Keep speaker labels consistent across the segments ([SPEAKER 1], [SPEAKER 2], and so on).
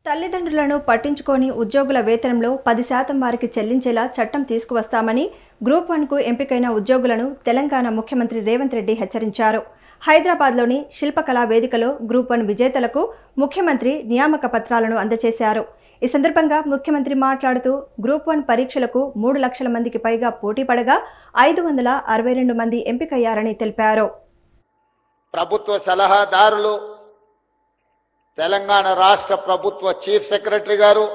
[SPEAKER 1] తల్లిదండ్రులను పట్టించుకొని ఉద్యోగుల వేతనంలో 10% వారికి చెల్లించేలా చట్టం తీసుకువస్తామని గ్రూప్ 1కు ఎంపికైన ఉద్యోగులను తెలంగాణ ముఖ్యమంత్రి రేవంత్ రెడ్డి హెచ్చరించారు. హైదరాబాద్లోని శిల్పకళా వేదికలో గ్రూప్ 1 విజేతలకు ముఖ్యమంత్రి నియామక పత్రాలను అందజేశారు. ఈ సందర్భంగా ముఖ్యమంత్రి మాట్లాడుతూ గ్రూప్ 1 పరీక్షలకు 3 లక్షల మందికి పైగా పోటీ పడగా 562 మంది ఎంపికయ్యారని తెలిపారు.
[SPEAKER 2] ప్రభుత్వ సలహాదారులు, తెలంగాణ రాష్ట్ర ప్రభుత్వ చీఫ్ సెక్రటరీ గారు,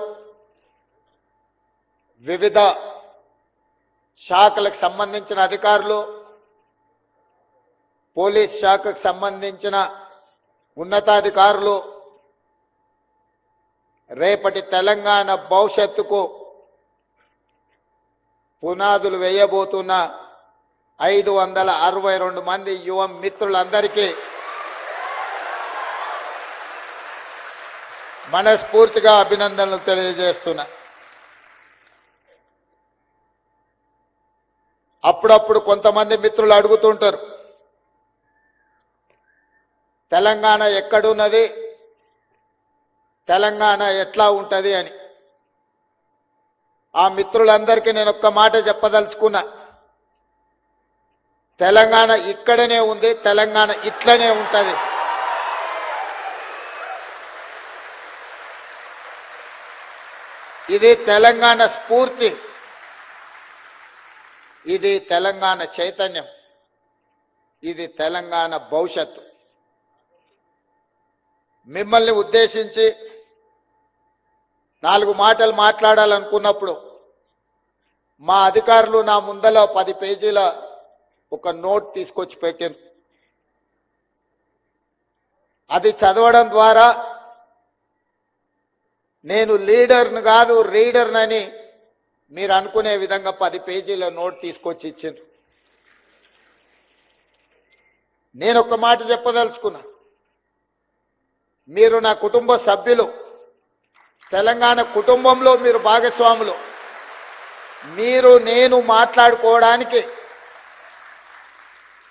[SPEAKER 2] వివిధ శాఖలకు సంబంధించిన అధికారులు, పోలీస్ శాఖకు సంబంధించిన ఉన్నతాధికారులు రేపటి తెలంగాణ భవిష్యత్తుకు పునాదులు వేయబోతున్న 562 మంది యువ మిత్రులందరికీ మనస్ఫూర్తిగా అభినందనలు తెలియజేస్తున్నా. అప్పుడప్పుడు కొంతమంది మిత్రులు అడుగుతుంటారు, తెలంగాణ ఎక్కడున్నది, తెలంగాణ ఎట్లా ఉంటది అని. ఆ మిత్రులందరికీ నేను ఒక్క మాట చెప్పదలుచుకున్నా, తెలంగాణ ఇక్కడనే ఉంది, తెలంగాణ ఇట్లనే ఉంటది. ఇది తెలంగాణ స్ఫూర్తి, ఇది తెలంగాణ చైతన్యం, ఇది తెలంగాణ భవిష్యత్తు. మిమ్మల్ని ఉద్దేశించి 4 మాటలు మాట్లాడాలనుకున్నప్పుడు మా అధికారులు నా ముందల 10 పేజీల ఒక నోట్ తీసుకొచ్చి పెట్టాను. అది చదవడం ద్వారా నేను లీడర్ను కాదు రీడర్నని మీరు అనుకునే విధంగా 10 పేజీల నోట్ తీసుకొచ్చి ఇచ్చాను. నేను ఒక మాట చెప్పదలుచుకున్నా, మీరు నా కుటుంబ సభ్యులు, తెలంగాణ కుటుంబంలో మీరు భాగస్వాములు. మీరు నేను మాట్లాడుకోవడానికి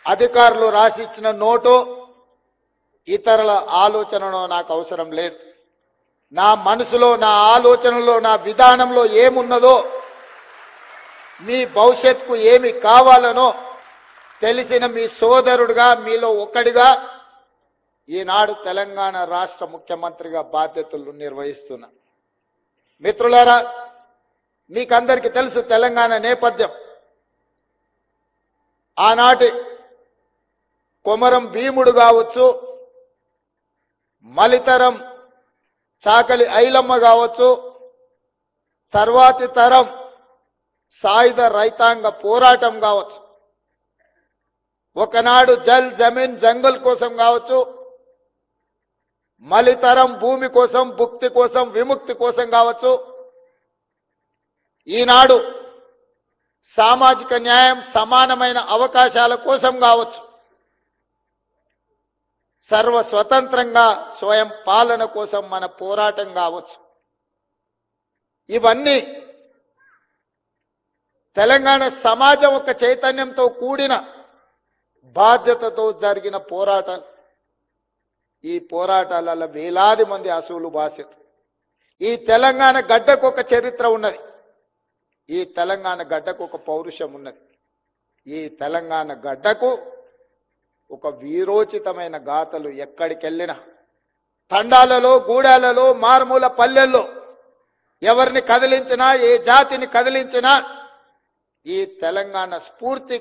[SPEAKER 2] అధికారులు రాసి ఇచ్చిన నోటో ఇతరుల ఆలోచనలో నాకు అవసరం లేదు. నా మనసులో, నా ఆలోచనలో, నా విధానంలో ఏమున్నదో, మీ భవిష్యత్తుకు ఏమి కావాలనో తెలిసిన మీ సోదరుడిగా, మీలో ఒకడిగా ఈనాడు తెలంగాణ రాష్ట్ర ముఖ్యమంత్రిగా బాధ్యతలు నిర్వహిస్తున్నా. మిత్రులారా, మీకందరికీ తెలుసు తెలంగాణ నేపథ్యం. ఆనాటి కొమరం భీముడు కావచ్చు, మలితరం చాకలి ఐలమ్మ కావచ్చు, తర్వాతి తరం సాయుధ రైతాంగ పోరాటం కావచ్చు, ఒకనాడు జల్ జమీన్ జంగల్ కోసం కావచ్చు, మలితరం భూమి కోసం, భుక్తి కోసం, విముక్తి కోసం కావచ్చు, ఈనాడు సామాజిక న్యాయం, సమానమైన అవకాశాల కోసం కావచ్చు, సర్వ స్వతంత్రంగా స్వయం పాలన కోసం మన పోరాటం కావచ్చు, ఇవన్నీ తెలంగాణ సమాజం ఒక చైతన్యంతో కూడిన బాధ్యతతో జరిగిన పోరాటాలు. ఈ పోరాటాలలో వేలాది మంది అసూలు బాసిరు. ఈ తెలంగాణ గడ్డకు ఒక చరిత్ర ఉన్నది, ఈ తెలంగాణ గడ్డకు ఒక పౌరుషం ఉన్నది, ఈ తెలంగాణ గడ్డకు ఒక వీరోచితమైన గాథలు ఎక్కడికెళ్ళినా, తండాలలో, గూడాలలో, మారుమూల పల్లెల్లో ఎవరిని కదిలించినా, ఏ జాతిని కదిలించినా ఈ తెలంగాణ స్ఫూర్తి